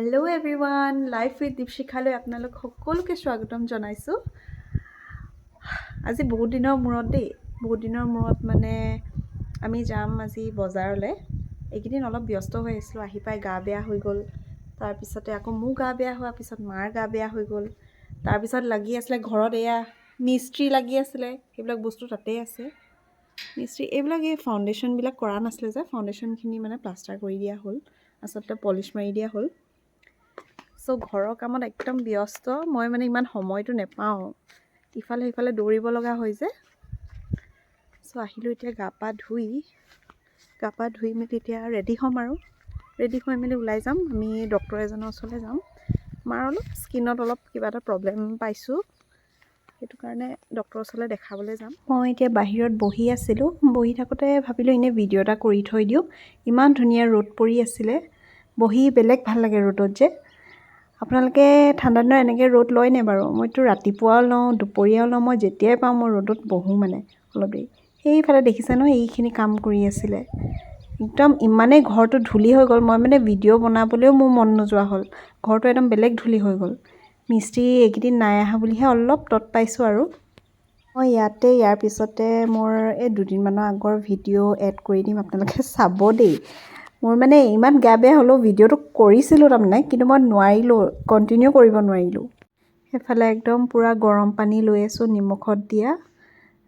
Hello' everyone, life with দীপশিখালৈ আপোনালোক সকলোকে স্বাগতম জনাইছোঁ। আজি বহুত দিনৰ মূৰত মানে আমি যাম আজি বজাৰলৈ। এইকেইদিন অলপ ব্যস্ত হৈ আছিলোঁ, আহি পাই গা বেয়া হৈ গ'ল। তাৰপিছতে আকৌ মোৰ গা বেয়া হোৱাৰ পিছত মাৰ গা বেয়া হৈ গ'ল। তাৰপিছত লাগি আছিলে ঘৰত এয়া মিস্ত্ৰী লাগি আছিলে, সেইবিলাক বস্তু তাতেই আছে। মিস্ত্ৰী এইবিলাক এই ফাউণ্ডেশ্যনবিলাক কৰা নাছিলে যে, ফাউণ্ডেশ্যনখিনি মানে প্লাষ্টাৰ কৰি দিয়া হ'ল, আচলতে পলিচ মাৰি দিয়া হ'ল। চ' ঘৰৰ কামত একদম ব্যস্ত, মই মানে ইমান সময়টো নেপাওঁ, ইফালে সিফালে দৌৰিব লগা হয় যে। চ' আহিলোঁ এতিয়া গা পা ধুই মেলি এতিয়া ৰেডি হ'ম আৰু ৰেডি হৈ মেলি ওলাই যাম। আমি ডক্তৰ এজনৰ ওচৰলৈ যাম। মাৰ অলপ স্কিনত অলপ কিবা এটা প্ৰব্লেম পাইছোঁ, সেইটো কাৰণে ডক্টৰৰ ওচৰলৈ দেখাবলৈ যাম। মই এতিয়া বাহিৰত বহি আছিলোঁ, বহি থাকোঁতে ভাবিলোঁ এনেই ভিডিঅ' এটা কৰি থৈ দিওঁ। ইমান ধুনীয়া ৰ'দ পৰি আছিলে, বহি বেলেগ ভাল লাগে ৰ'দত যে। আপোনালোকে ঠাণ্ডা দিনত এনেকৈ ৰ'দ লয়নে বাৰু? মইতো ৰাতিপুৱাও লওঁ, দুপৰীয়াও লওঁ, মই যেতিয়াই পাওঁ মই ৰ'দত বহোঁ মানে অলপ দেৰি। সেইফালে দেখিছে নহয়, এইখিনি কাম কৰি আছিলে। একদম ইমানেই ঘৰটো ধূলি হৈ গ'ল, মই মানে ভিডিঅ' বনাবলৈও মোৰ মন নোযোৱা হ'ল। ঘৰটো একদম বেলেগ ধূলি হৈ গ'ল। মিস্ত্ৰী এইকেইদিন নাই অহা বুলিহে অলপ তত পাইছোঁ আৰু। মই ইয়াৰ পিছতে মোৰ এই দুদিনমানৰ আগৰ ভিডিঅ' এড কৰি দিম, আপোনালোকে চাব দেই। মোৰ মানে ইমান গা বেয়া হ'লেও ভিডিঅ'টো কৰিছিলোঁ তাৰমানে, কিন্তু মই নোৱাৰিলোঁ, কণ্টিনিউ কৰিব নোৱাৰিলোঁ। সেইফালে একদম পূৰা গৰম পানী লৈ আছোঁ, নিমখত দিয়া।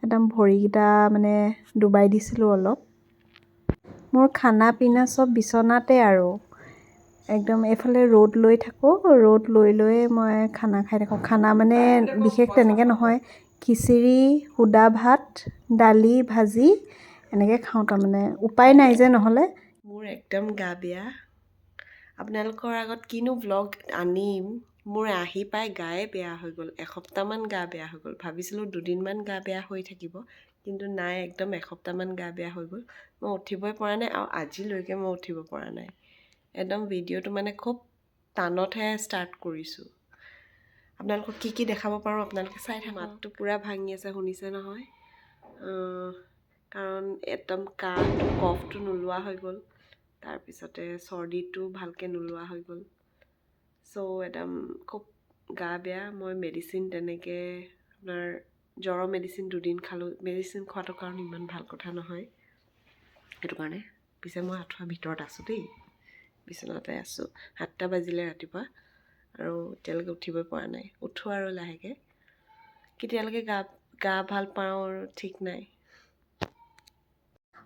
একদম ভৰিকেইটা মানে ডুবাই দিছিলোঁ অলপ। মোৰ খানা পিনা চব বিচনাতে আৰু একদম এইফালে ৰ'দ লৈ থাকোঁ, ৰ'দ লৈ মই খানা খাই থাকোঁ। খানা মানে বিশেষ তেনেকৈ নহয়, খিচিৰি, সুদা ভাত, দালি, ভাজি এনেকৈ খাওঁ তাৰমানে, উপায় নাই যে নহ'লে। মোৰ একদম গা বেয়া, আপোনালোকৰ আগত কিনো ভ্লগ আনিম। মোৰ আহি পাই গায়ে বেয়া হৈ গ'ল, এসপ্তাহমান গা বেয়া হৈ গ'ল। ভাবিছিলোঁ দুদিনমান গা বেয়া হৈ থাকিব, কিন্তু নাই, একদম এসপ্তাহমান গা বেয়া হৈ গ'ল। মই উঠিবই পৰা নাই, আৰু আজিলৈকে মই উঠিব পৰা নাই। একদম ভিডিঅ'টো মানে খুব টানতহে ষ্টাৰ্ট কৰিছোঁ। আপোনালোকক কি দেখাব পাৰোঁ আপোনালোকে চাই থাকক। মাতটো পূৰা ভাঙি আছে, শুনিছে নহয়? কাৰণ একদম কফটো নোলোৱা হৈ গ'ল, তাৰপিছতে চৰ্দিটো ভালকৈ নোলোৱা হৈ গ'ল। চ' একদম খুব গা বেয়া। মই মেডিচিন তেনেকৈ আপোনাৰ জ্বৰৰ মেডিচিন 2 দিন খালোঁ। মেডিচিন খোৱাটো কাৰণ ইমান ভাল কথা নহয়, সেইটো কাৰণে। পিছে মই আঁঠুৱাৰ ভিতৰত আছোঁ দেই, বিচনাতে আছোঁ। 7টা বাজিলে ৰাতিপুৱা, আৰু এতিয়ালৈকে উঠিবই পৰা নাই। উঠোঁ আৰু লাহেকৈ, কেতিয়ালৈকে গা ভাল পাওঁ আৰু ঠিক নাই।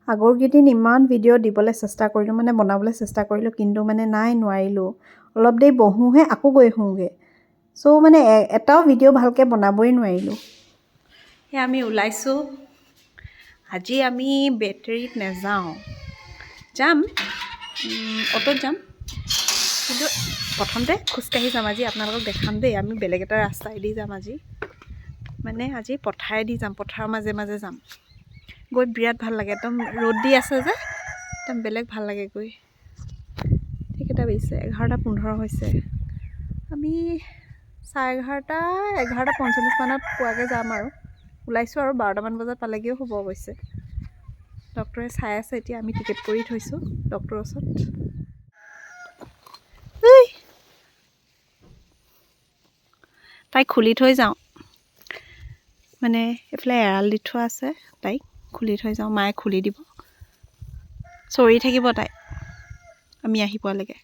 আগৰ কেইদিন ইমান ভিডিঅ' দিবলৈ চেষ্টা কৰিলোঁ, মানে বনাবলৈ চেষ্টা কৰিলোঁ, কিন্তু মানে নোৱাৰিলোঁ। অলপ দেৰি বহোঁহে, আকৌ গৈ শুওঁগৈ। চ' মানে এটাও ভিডিঅ' ভালকৈ বনাবই নোৱাৰিলোঁ। সেয়া আমি ওলাইছোঁ। আজি আমি বেটেৰীত নাযাওঁ, যাম অ'টোত যাম, কিন্তু প্ৰথমতে খোজকাঢ়ি যাম। আজি আপোনালোকক দেখাম দেই, আমি বেলেগ এটা ৰাস্তাইদি যাম আজি। মানে আজি পথাৰেদি যাম, পথাৰৰ মাজে মাজে যাম। গৈ বিৰাট ভাল লাগে, একদম ৰ'দ দি আছে যে, একদম বেলেগ ভাল লাগে গৈ। ঠিক এটা বাজিছে, 11:15 হৈছে। আমি 11:30 মানত পোৱাকৈ যাম আৰু। ওলাইছোঁ আৰু 12টামান বজাত পালেগৈও হ'ব অৱশ্যে। ডক্টৰে চাই আছে এতিয়া, আমি টিকেট কৰি থৈছোঁ ডক্টৰৰ ওচৰত। তাইক খুলি থৈ যাওঁ, মানে এইফালে এৰাল দি থোৱা আছে, তাইক খুলি থৈ যাওঁ। মায়ে খুলি দিব, চৰি থাকিব তাই আমি আহি পোৱালৈকে।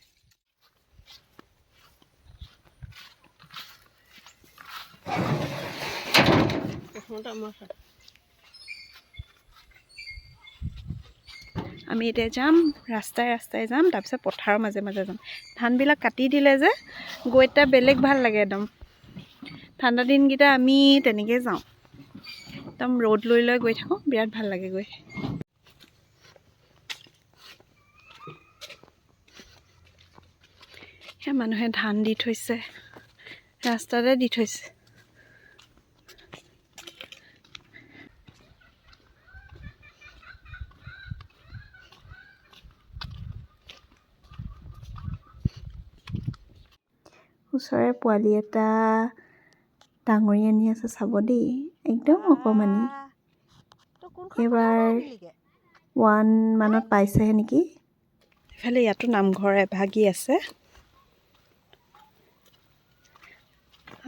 আমি এতিয়া যাম, ৰাস্তাই যাম, তাৰপিছত পথাৰৰ মাজে মাজে যাম। ধানবিলাক কাটি দিলে যে, গৈ এতিয়া বেলেগ ভাল লাগে একদম। ঠাণ্ডা দিনকেইটা আমি তেনেকৈ যাওঁ, একদম ৰ'দ লৈ গৈ থাকোঁ, বিৰাট ভাল লাগে গৈ। সেয়া মানুহে ধান দি থৈছে, ৰাস্তাতে দি থৈছে। ওচৰৰে পোৱালি এটা ডাঙৰি আনি আছে, চাব দেই, একদম অকণমানি। এইবাৰ 1 মানত পাইছেহে নেকি। ইফালে ইয়াতো নামঘৰ এভাগি আছে,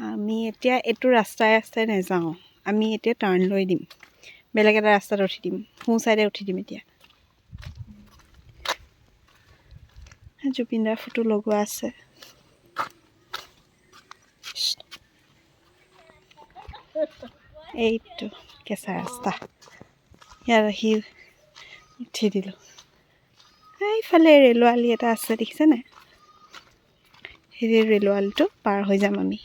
আমি এতিয়া এইটো ৰাস্তাই ৰাস্তাই নাযাওঁ, আমি এতিয়া টাৰ্ণ লৈ দিম, বেলেগ এটা ৰাস্তাত উঠি দিম, সোঁ চাইডে উঠি দিম। এতিয়া জুবিনদাৰ ফটো লগোৱা আছে। এইটো কেঁচা ৰাস্তা, ইয়াত আহি উঠি দিলোঁ। এইফালে ৰেলৰ আলি এটা আছে, দেখিছে নাই? সেই ৰেলৰ আলিটো পাৰ হৈ যাম আমি।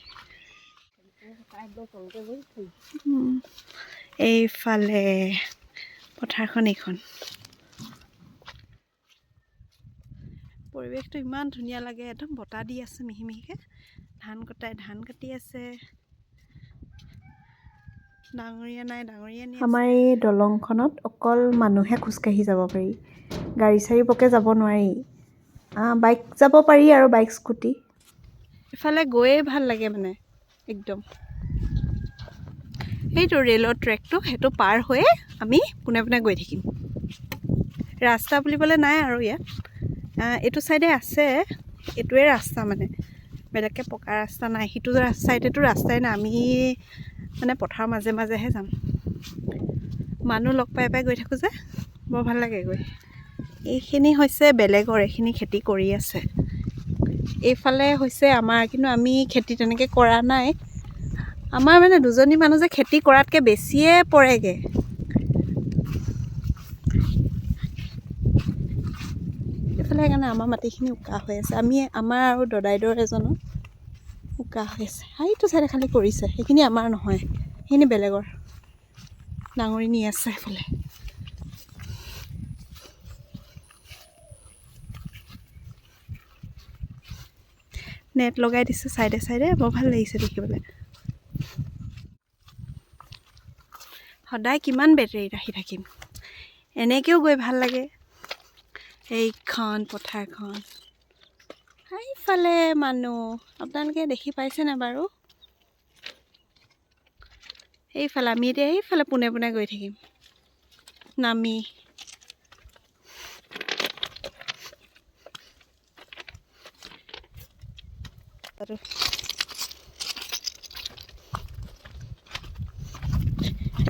এইফালে পথাৰখন, এইখন পৰিৱেশটো ইমান ধুনীয়া লাগে, একদম বতাহ দি আছে মিহি মিহিকৈ। ধান কাটি আছে। ডাঙৰীয়া নাই, ডাঙৰীয়া নি আমাৰ এই দলংখনত অকল মানুহে খোজকাঢ়ি যাব পাৰি, গাড়ী চাড়ী বৰকৈ যাব নোৱাৰি। বাইক যাব পাৰি আৰু বাইক স্কুটি। ইফালে গৈয়ে ভাল লাগে মানে একদম। সেইটো ৰেলৰ ট্ৰেকটো, সেইটো পাৰ হৈয়ে আমি পোনে পোনে গৈ থাকিম। ৰাস্তা বুলিবলৈ নাই আৰু ইয়াত, এইটো চাইডে আছে, এইটোৱে ৰাস্তা মানে, বেলেগকৈ পকা ৰাস্তা নাই। সিটো চাইডেতো ৰাস্তাই নাই, আমি মানে পথাৰৰ মাজে মাজেহে যাম। মানুহ লগ পাই পাই গৈ থাকোঁ যে বৰ ভাল লাগে গৈ। এইখিনি হৈছে বেলেগৰ, এইখিনি খেতি কৰি আছে। এইফালে হৈছে আমাৰ, কিন্তু আমি খেতি তেনেকৈ কৰা নাই। আমাৰ মানে দুজনী মানুহ যে খেতি কৰাতকৈ বেছিয়ে পৰেগৈ। এইফালে সেইকাৰণে আমাৰ মাটিখিনি উকা হৈ আছে। আমাৰ আৰু দদাইদেউৰ এজনৰ উকা হৈ আছে। সেইটো চাইডে খালি কৰিছে, সেইখিনি আমাৰ নহয়, সেইখিনি বেলেগৰ। ডাঙৰি নি আছে সেইফালে। নেট লগাই দিছোঁ চাইডে চাইডে, বৰ ভাল লাগিছে দেখিবলৈ। সদায় কিমান বেটেৰীত আহি থাকিম, এনেকৈও গৈ ভাল লাগে। এইখন পথাৰখন, সেইফালে মানুহ আপোনালোকে দেখি পাইছেনে বাৰু? এইফালে আমি এতিয়া এইফালে পোনে পোনে গৈ থাকিম নামি।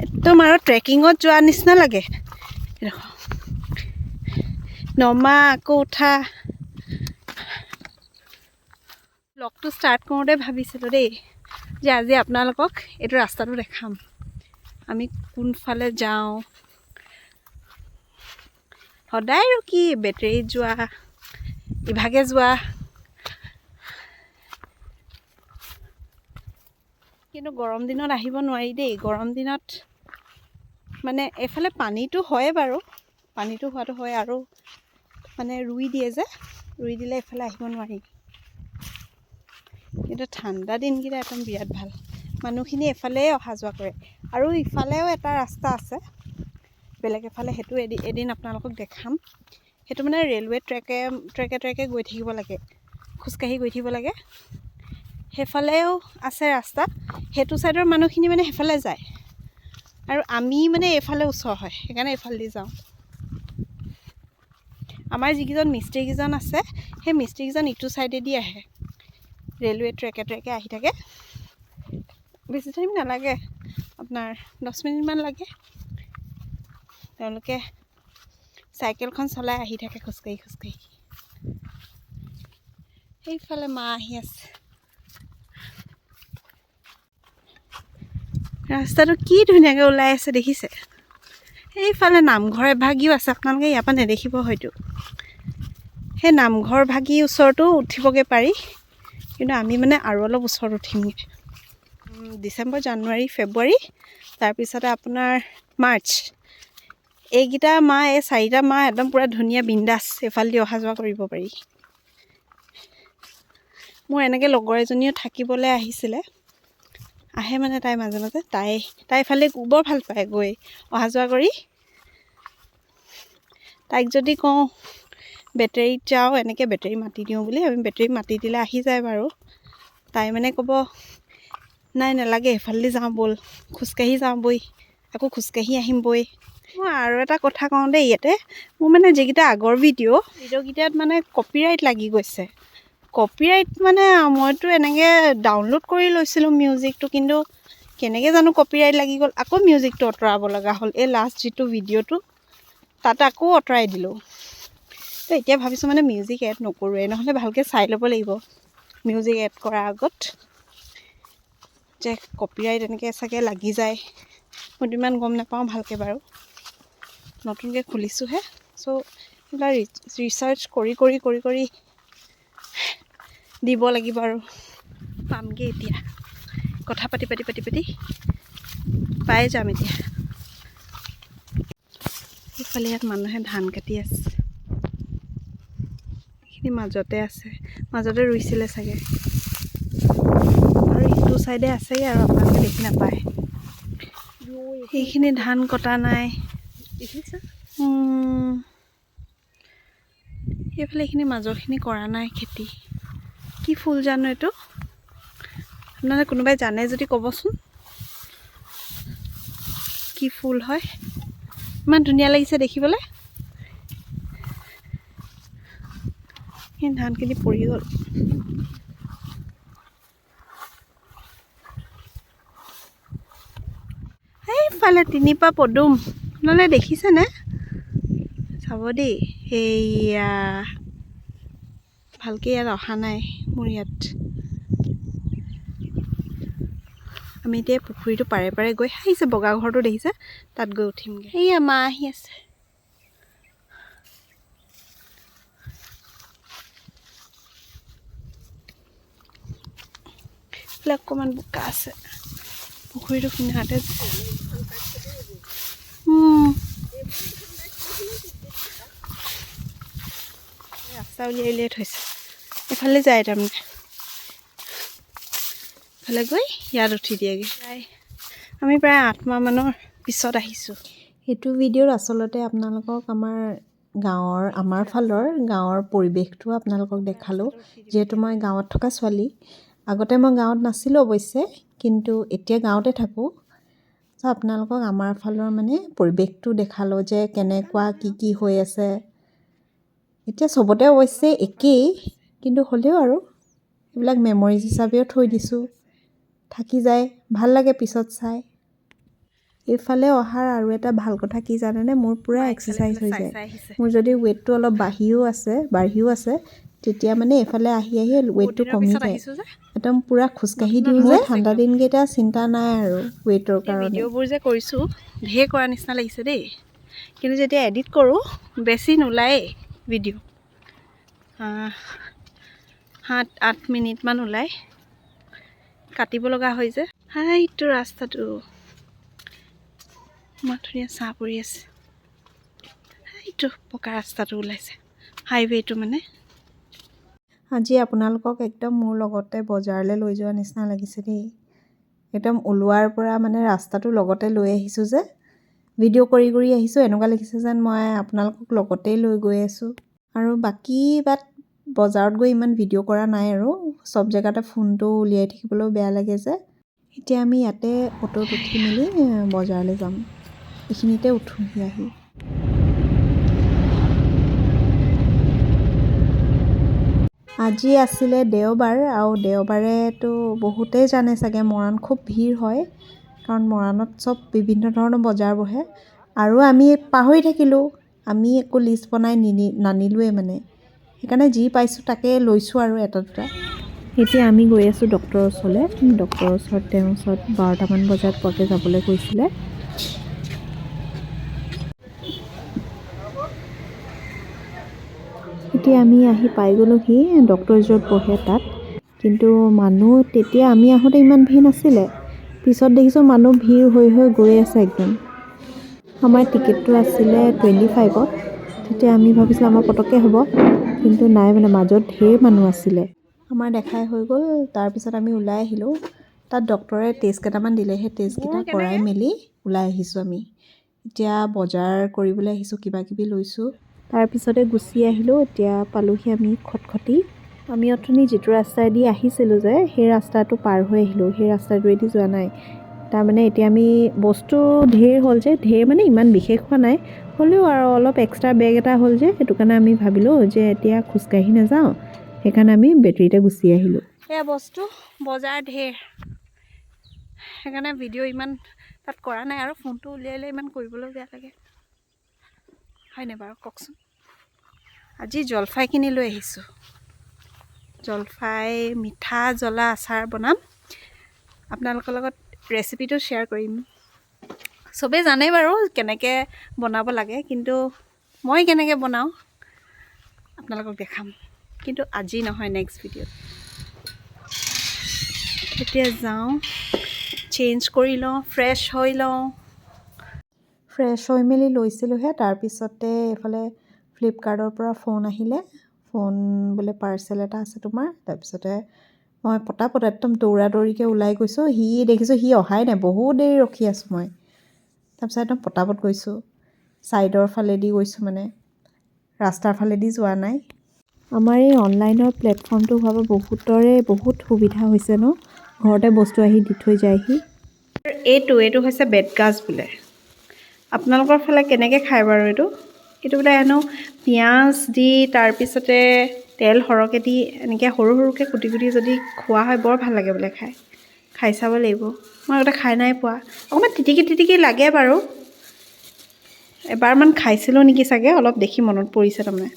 একদম আৰু ট্ৰেকিঙত যোৱা নিচিনা লাগে। নমা আকৌ উঠা। ব্লগটো ষ্টাৰ্ট কৰোঁতে ভাবিছিলোঁ দেই যে আজি আপোনালোকক এইটো ৰাস্তাটো দেখাম, আমি কোনফালে যাওঁ। সদায় আৰু কি বেটেৰীত যোৱা, ইভাগে যোৱা। কিন্তু গৰম দিনত আহিব নোৱাৰি দেই। গৰম দিনত মানে এইফালে পানীটো হয় বাৰু, পানীটো হোৱাটো হয়, আৰু মানে ৰুই দিয়ে যে, ৰুই দিলে এইফালে আহিব নোৱাৰি। কিন্তু ঠাণ্ডা দিনকেইটা একদম বিৰাট ভাল, মানুহখিনি এফালেই অহা যোৱা কৰে। আৰু ইফালেও এটা ৰাস্তা আছে বেলেগ এফালে, সেইটো এদিন আপোনালোকক দেখাম। সেইটো মানে ৰেলৱে ট্ৰেকে গৈ থাকিব লাগে, খোজকাঢ়ি গৈ থাকিব লাগে। সেইফালেও আছে ৰাস্তা, সেইটো ছাইডৰ মানুহখিনি মানে সেইফালে যায়, আৰু আমি মানে এইফালে ওচৰ হয়, সেইকাৰণে এইফালেদি যাওঁ। আমাৰ যিকেইজন মিস্ত্ৰীকেইজন আছে, সেই মিস্ত্ৰীকেইজন ইটো ছাইডেদি আহে, ৰেলৱে ট্ৰেকে আহি থাকে। বেছি টাইম নালাগে, আপোনাৰ 10 মিনিটমান লাগে। তেওঁলোকে চাইকেলখন চলাই আহি থাকে খোজকাঢ়ি খোজকাঢ়ি। সেইফালে মা আহি আছে। ৰাস্তাটো কি ধুনীয়াকৈ ওলাই আছে দেখিছে? সেইফালে নামঘৰ এভাগিও আছে, আপোনালোকে ইয়াৰ পৰা নেদেখিব হয়তো। সেই নামঘৰ ভাগি ওচৰতো উঠিবগৈ পাৰি, কিন্তু আমি মানে আৰু অলপ ওচৰত উঠিমগৈ। ডিচেম্বৰ, জানুৱাৰী, ফেব্ৰুৱাৰী, তাৰপিছতে আপোনাৰ মাৰ্চ, এইকেইটা মাহ, এই 4টা মাহ একদম পূৰা ধুনীয়া বিন্দাছ এইফালেদি অহা যোৱা কৰিব পাৰি। মোৰ এনেকৈ লগৰ এজনীও থাকিবলৈ আহিছিলে, আহে মানে তাই মাজে মাজে, তাই এইফালে বৰ ভাল পায় গৈ অহা যোৱা কৰি। তাইক যদি কওঁ বেটেৰীত যাওঁ, এনেকৈ বেটেৰী মাতি দিওঁ বুলি, আমি বেটেৰী মাতি দিলে আহি যায় বাৰু। তাই মানে ক'ব নাই নালাগে, এইফালেদি যাওঁ ব'ল, খোজকাঢ়ি যাওঁ বৈ, আকৌ খোজকাঢ়ি আহিম বৈ। মই আৰু এটা কথা কওঁ দেই, ইয়াতে মোৰ মানে যিকেইটা আগৰ ভিডিঅ'কেইটাত মানে কপিৰাইট লাগি গৈছে। কপিৰাইট মানে মইতো এনেকৈ ডাউনলোড কৰি লৈছিলোঁ মিউজিকটো, কিন্তু কেনেকৈ জানো কপিৰাইট লাগি গ'ল, আকৌ মিউজিকটো আঁতৰাব লগা হ'ল। এই লাষ্ট যিটো ভিডিঅ'টো তাত আকৌ আঁতৰাই দিলোঁ। তো এতিয়া ভাবিছোঁ মানে মিউজিক এড নকৰোঁৱে, নহ'লে ভালকৈ চাই ল'ব লাগিব মিউজিক এড কৰাৰ আগত যে কপিৰাইট এনেকৈ চাগে লাগি যায়। মইতো ইমান গম নাপাওঁ ভালকৈ বাৰু, নতুনকৈ খুলিছোঁহে। চ' এইবিলাক ৰিচাৰ্চ কৰি দিব লাগিব আৰু পামগৈ এতিয়া। কথা পাতি পাই যাম এতিয়া। সেইফালে ইয়াত মানুহে ধান কাটি আছে, এইখিনি মাজতে আছে, মাজতে ৰুইছিলে চাগে, আৰু ইটো চাইডে আছেগৈ আৰু আপোনালোকে দেখি নাপায়। সেইখিনি ধান কটা নাই। সেইফালে এইখিনি মাজৰখিনি কৰা নাই খেতি। কি ফুল জানো এইটো, আপোনালোকে কোনোবাই জানে যদি ক'বচোন কি ফুল হয়। ইমান ধুনীয়া লাগিছে দেখিবলৈ। সেই ধানখিনি পৰি গ'ল। এইফালে তিনিপা পদুম আপোনালোকে দেখিছেনে? চাব দেই, সেয়া ভালকৈ ইয়াত অহা নাই মোৰ ইয়াত। আমি এতিয়া পুখুৰীটো পাৰে গৈ আহিছে, বগা ঘৰটো দেখিছে, তাত গৈ উঠিমগৈ। এইয়া মা আহি আছে। এইফালে অকণমান বোকা আছে, পুখুৰীটো কিনাৰতে। ৰাস্তা উলিয়াই থৈছে, এইফালে যায় তাৰমানে, এইফালে গৈ ইয়াত উঠি দিয়েগৈ। আমি প্ৰায় 8 মাহমানৰ পিছত আহিছোঁ। সেইটো ভিডিঅ'ত আচলতে আপোনালোকক আমাৰ ফালৰ গাঁৱৰ পৰিৱেশটো আপোনালোকক দেখালোঁ, যিহেতু মই গাঁৱত থকা ছোৱালী। আগতে মই গাঁৱত নাছিলোঁ অৱশ্যে, কিন্তু এতিয়া গাঁৱতে থাকোঁ। চ' আপোনালোকক আমাৰ ফালৰ মানে পৰিৱেশটো দেখালোঁ যে কেনেকুৱা কি হৈ আছে। এতিয়া চবতে অৱশ্যে একেই, কিন্তু হ'লেও আৰু এইবিলাক মেমৰিজ হিচাপেও থৈ দিছোঁ, থাকি যায়, ভাল লাগে পিছত চাই। এইফালে অহাৰ আৰু এটা ভাল কথা কি জানেনে, মোৰ পূৰা এক্সাৰচাইজ হৈ যায়। মোৰ যদি ৱেইটটো অলপ বাঢ়িও আছে তেতিয়া মানে এইফালে আহি ৱেইটটো কমি যায়। একদম পূৰা খোজকাঢ়ি দিওঁ যে, ঠাণ্ডা দিনকেইটা চিন্তা নাই আৰু ৱেইটৰ কাৰণে। ভিডিঅ'বোৰ যে কৰিছোঁ ঢেৰ কৰা নিচিনা লাগিছে দেই, কিন্তু যেতিয়া এডিট কৰোঁ বেছি নোলায়েই ভিডিঅ', 7-8 মিনিটমান ওলায়, কাটিব লগা হয় যে। এইটো ৰাস্তাটো ইমান ধুনীয়া ছাঁ পৰি আছে। এইটো পকা ৰাস্তাটো ওলাইছে, হাইৱেটো মানে। আজি আপোনালোকক একদম মোৰ লগতে বজাৰলৈ লৈ যোৱা নিচিনা লাগিছে দেই। একদম ওলোৱাৰ পৰা মানে ৰাস্তাটো লগতে লৈ আহিছোঁ যে, ভিডিঅ' কৰি আহিছোঁ, এনেকুৱা লাগিছে যেন মই আপোনালোকক লগতেই লৈ গৈ আছোঁ। আৰু বাকী বজাৰত গৈ ইমান ভিডিঅ' কৰা নাই আৰু, চব জেগাতে ফোনটো উলিয়াই থাকিবলৈও বেয়া লাগে যে। এতিয়া আমি ইয়াতে অ'টোত উঠি মেলি বজাৰলৈ যাম, এইখিনিতে উঠোঁহি আহি। আজি আছিলে দেওবাৰ, আৰু দেওবাৰেতো বহুতেই জানে চাগে মৰাণ খুব ভিৰ হয়, কাৰণ মৰাণত চব বিভিন্ন ধৰণৰ বজাৰ বহে। আৰু আমি পাহৰি থাকিলোঁ, আমি একো লিষ্ট বনাই নানিলোৱে মানে, সেইকাৰণে যি পাইছোঁ তাকে লৈছোঁ আৰু এটা দুটা। এতিয়া আমি গৈ আছোঁ ডক্টৰৰ ওচৰলৈ। ডক্টৰৰ ওচৰত তেওঁৰ ওচৰত 12টামান বজাত পোৱাকৈ যাবলৈ কৈছিলে। এতিয়া আমি আহি পাই গ'লোহি ডক্টৰ য'ত বহে তাত, কিন্তু মানুহ তেতিয়া আমি আহোঁতে ইমান ভিৰ নাছিলে, পিছত দেখিছোঁ মানুহ ভিৰ হৈ গৈ আছে একদম। আমাৰ টিকেটটো আছিলে 25ত, তেতিয়া আমি ভাবিছিলোঁ আমাৰ পটককৈ হ'ব, কিন্তু নাই, মানে মাজত ঢেৰ মানুহ আছিলে। আমাৰ দেখাই হৈ গ'ল, তাৰপিছত আমি ওলাই আহিলোঁ। তাত ডক্টৰে টেষ্ট কেইটামান দিলে, সেই টেষ্টকেইটা কৰাই মেলি ওলাই আহিছোঁ আমি। এতিয়া বজাৰ কৰিবলৈ আহিছোঁ, কিবাকিবি লৈছোঁ, তাৰপিছতে গুচি আহিলোঁ। এতিয়া পালোহি আমি খটখটি। আমি অথনি যিটো ৰাস্তাইদি আহিছিলোঁ যে, সেই ৰাস্তাটো পাৰ হৈ আহিলোঁ, সেই ৰাস্তাটোৱেদি যোৱা নাই। তাৰমানে এতিয়া আমি বস্তু ঢেৰ হ'ল যে, ঢেৰ মানে ইমান বিশেষ হোৱা নাই, হ'লেও আৰু অলপ এক্সট্ৰা বেগ এটা হ'ল যে, সেইটো কাৰণে আমি ভাবিলোঁ যে এতিয়া খোজকাঢ়ি নাযাওঁ, সেইকাৰণে আমি বেটেৰীতে গুচি আহিলোঁ। এয়া বস্তু বজাৰ ঢেৰ, সেইকাৰণে ভিডিঅ' ইমান তাত কৰা নাই আৰু ফোনটো উলিয়াই ইমান কৰিবলৈ বেয়া লাগে হয়নে বাৰু কওকচোন। আজি জলফাইখিনি লৈ আহিছোঁ, জলফাই মিঠা জ্বলা আচাৰ বনাম, আপোনালোকৰ লগত ৰেচিপিটো শ্বেয়াৰ কৰিম। চবেই জানে বাৰু কেনেকৈ বনাব লাগে, কিন্তু মই কেনেকৈ বনাওঁ আপোনালোকক দেখাম, কিন্তু আজি নহয়, নেক্সট ভিডিঅ'ত। এতিয়া যাওঁ, চেঞ্জ কৰি লওঁ, ফ্ৰেছ হৈ লওঁ। ফ্ৰেছ হৈ মেলি লৈছিলোঁহে, তাৰপিছতে এইফালে ফ্লিপকাৰ্টৰ পৰা ফোন আহিলে, ফোন বোলে পাৰ্চেল এটা আছে তোমাৰ। তাৰপিছতে মই পটাপট একদম দৌৰা দৌৰিকৈ ওলাই গৈছোঁ, দেখিছোঁ সি অহাই নাই, বহুত দেৰি ৰখি আছোঁ মই। তাৰপিছত একদম পটাপট গৈছোঁ, ছাইডৰ ফালেদি গৈছোঁ, মানে ৰাস্তাৰ ফালেদি যোৱা নাই। আমাৰ এই অনলাইনৰ প্লেটফৰ্মটো হোৱাৰ পৰা বহুত সুবিধা হৈছে ন, ঘৰতে বস্তু আহি দি থৈ যায়হি। এইটো হৈছে বেতগাজ বোলে, আপোনালোকৰ ফালে কেনেকৈ খায় বাৰু এইটো বোলে হেনো পিঁয়াজ দি তাৰপিছতে তেল সৰহকৈ দি এনেকৈ সৰু সৰুকৈ কুটি কুটি যদি খোৱা হয় বৰ ভাল লাগে বোলে খাই চাব লাগিব। মই আগতে খাই নাই পোৱা, অকণমান তিটিকি লাগে বাৰু, এবাৰমান খাইছিলোঁ নেকি চাগে, অলপ দেখি মনত পৰিছে তাৰমানে।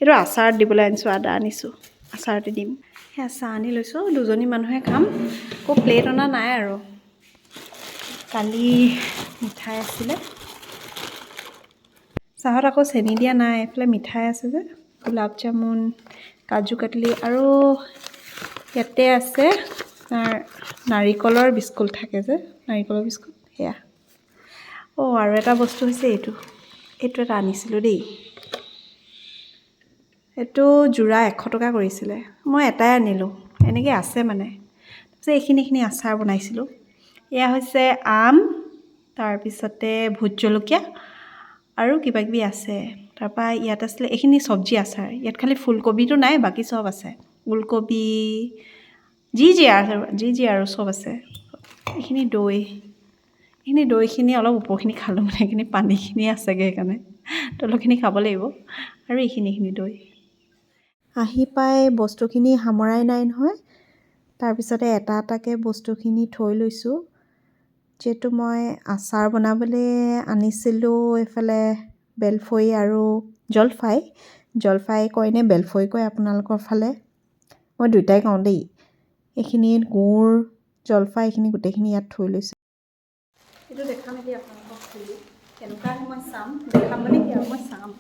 এইটো আচাৰত দিবলৈ আনিছোঁ, আদা আনিছোঁ, আচাৰতে দিম। সেই চাহ আনি লৈছোঁ, দুজনী মানুহে খাম, আকৌ প্লেট অনা নাই আৰু। কালি মিঠাই আছিলে, চাহত আকৌ চেনি দিয়া নাই, এইফালে মিঠাই আছে যে, গোলাপ জামুন, কাজু কাটলি, আৰু ইয়াতে আছে নাৰিকলৰ বিস্কুট থাকে যে, নাৰিকলৰ বিস্কুট সেয়া। আৰু এটা বস্তু হৈছে এইটো এটা আনিছিলোঁ দেই, এইটো যোৰা 100 টকা কৰিছিলে, মই এটাই আনিলোঁ, এনেকৈ আছে মানে। তাৰপিছত এইখিনি আচাৰ বনাইছিলোঁ। এয়া হৈছে আম, তাৰপিছতে ভোট জলকীয়া আৰু কিবাকিবি আছে। তাৰপৰা ইয়াত আছিলে এইখিনি চব্জি আচাৰ, ইয়াত খালি ফুলকবিটো নাই, বাকী চব আছে, ওলকবি, যি আৰু চব আছে। এইখিনি দৈখিনি অলপ ওপৰখিনি খালোঁ, মানে এইখিনি পানীখিনি আছেগৈ, সেইকাৰণে তলৰখিনি খাব লাগিব। আৰু এইখিনি দৈ। আহি পাই বস্তুখিনি সামৰাই নাই নহয়, তাৰপিছতে এটা এটাকৈ বস্তুখিনি থৈ লৈছোঁ। যিহেতু মই আচাৰ বনাবলৈ আনিছিলোঁ এইফালে বেলফৈ আৰু জলফাই কয়নে বেলফৈ কয় আপোনালোকৰ ফালে, মই দুয়োটাই কওঁ দেই। এইখিনিত গুড়, জলফাই, এইখিনি গোটেইখিনি ইয়াত থৈ লৈছোঁ। এইটো দেখাম এতিয়া আপোনালোকক খুলি, কেনেকুৱা মই চাম, দেখাম মানে কি আৰু মই চাম।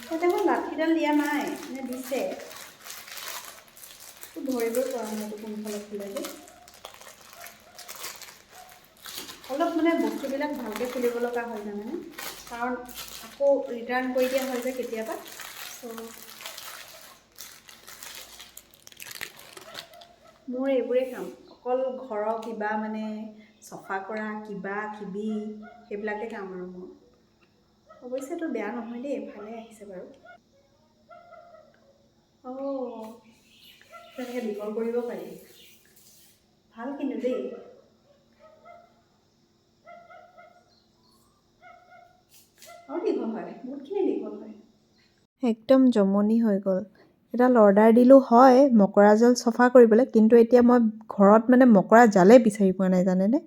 তাতে মই লাঠিডাল দিয়া নাই, নে দিছে, ধৰিবই পৰা নাই এইটো কোনফালে খুলে দেই। অলপ মানে বস্তুবিলাক ভালকৈ খুলিব লগা হয় জানেনে, কাৰণ আকৌ ৰিটাৰ্ণ কৰি দিয়া হয় যে কেতিয়াবা। মোৰ এইবোৰেই কাম, অকল ঘৰৰ কিবা মানে চফা কৰা, কিবা কিবি সেইবিলাকে কাম আৰু মোৰ। অৱশ্যেটো বেয়া নহয় দেই, ভালে আহিছে বাৰু। তেনেকৈ দীঘল কৰিব পাৰি, ভাল কিন্তু দেই। আৰু দীঘল হয়, বহুতখিনি দীঘল হয়, একদম জমনি হৈ গ'ল। এডাল অৰ্ডাৰ দিলোঁ হয় মকৰা জাল চফা কৰিবলৈ, কিন্তু এতিয়া মই ঘৰত মানে মকৰা জালেই বিচাৰি পোৱা নাই জানেনে।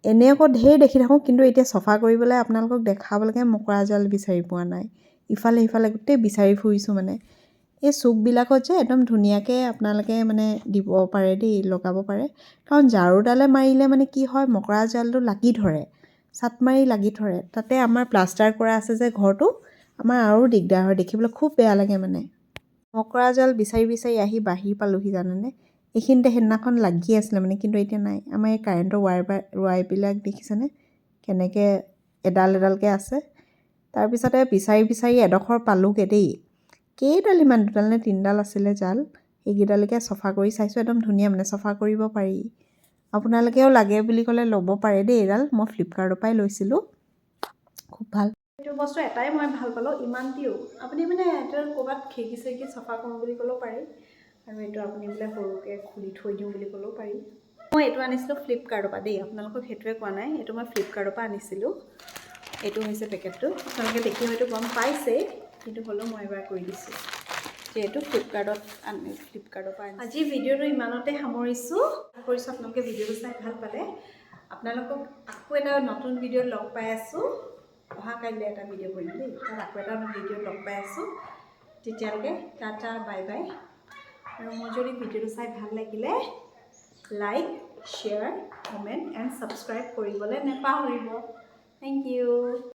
এনে আকৌ ঢেৰ দেখি থাকোঁ, কিন্তু এতিয়া চফা কৰিবলৈ আপোনালোকক দেখাবলৈকে মকৰা জাল বিচাৰি পোৱা নাই। ইফালে সিফালে গোটেই বিচাৰি ফুৰিছোঁ মানে। এই চুকবিলাকত যে একদম ধুনীয়াকৈ আপোনালোকে মানে দিব পাৰে দেই, লগাব পাৰে, কাৰণ ঝাৰুডালে মাৰিলে মানে কি হয়, মকৰা জালটো লাগি ধৰে, চাট মাৰি লাগি ধৰে। তাতে আমাৰ প্লাষ্টাৰ কৰা আছে যে ঘৰটো, আমাৰ আৰু দিগদাৰ হয়, দেখিবলৈ খুব বেয়া লাগে মানে। মকৰা জাল বিচাৰি বিচাৰি আহি বাহিৰ পালোহি জানেনে। এইখিনিতে সেইদিনাখন লাগি আছিলে মানে, কিন্তু এতিয়া নাই। আমাৰ এই কাৰেণ্টৰ ৱাৰবিলাক দেখিছেনে কেনেকৈ এডাল এডালকৈ আছে। তাৰপিছতে বিচাৰি বিচাৰি এডোখৰ পালোঁগৈ দেই। কেইডাল, ইমান 2ডাল নে 3ডাল আছিলে জাল, সেইকেইডালকে চফা কৰি চাইছোঁ, একদম ধুনীয়া মানে, চফা কৰিব পাৰি। আপোনালোকেও লাগে বুলি ক'লে ল'ব পাৰে দেই, এইডাল মই ফ্লিপকাৰ্টৰ পৰাই লৈছিলোঁ, খুব ভাল। এইটো বস্তু এটাই মই ভাল পালোঁ, ইমানটিও আপুনি মানে এইটো ক'ৰবাত খিৰিকি চিৰিকি চফা কৰোঁ বুলি ক'লেও পাৰি, আৰু এইটো আপুনি বোলে সৰুকৈ খুলি থৈ দিওঁ বুলি ক'লেও পাৰি। মই এইটো আনিছিলোঁ ফ্লিপকাৰ্টৰ পৰা দেই, আপোনালোকক সেইটোৱে কোৱা নাই, এইটো মই ফ্লিপকাৰ্টৰ পৰা আনিছিলোঁ। এইটো হৈছে পেকেটটো, আপোনালোকে দেখি হয়তো গম পাইছেই, কিন্তু হ'লেও মই এবাৰ কৰি দিছোঁ যিহেতু ফ্লিপকাৰ্টৰ পৰা। আজিৰ ভিডিঅ'টো ইমানতে সামৰিছোঁ। আশা কৰিছোঁ আপোনালোকে ভিডিঅ'টো চাই ভাল পালে। আপোনালোকক আকৌ এটা নতুন ভিডিঅ'ত লগ পাই আছোঁ। অহা কাইলৈ এটা ভিডিঅ' কৰিম দেই, তাত আকৌ এটা ভিডিঅ'ত লগ পাই আছোঁ। তেতিয়ালৈকে টাটা বাই বাই। আৰু মোৰ যদি ভিডিঅ'টো চাই ভাল লাগিলে like, share, comment and subscribe কৰিবলৈ নেপাহৰিব। Thank U.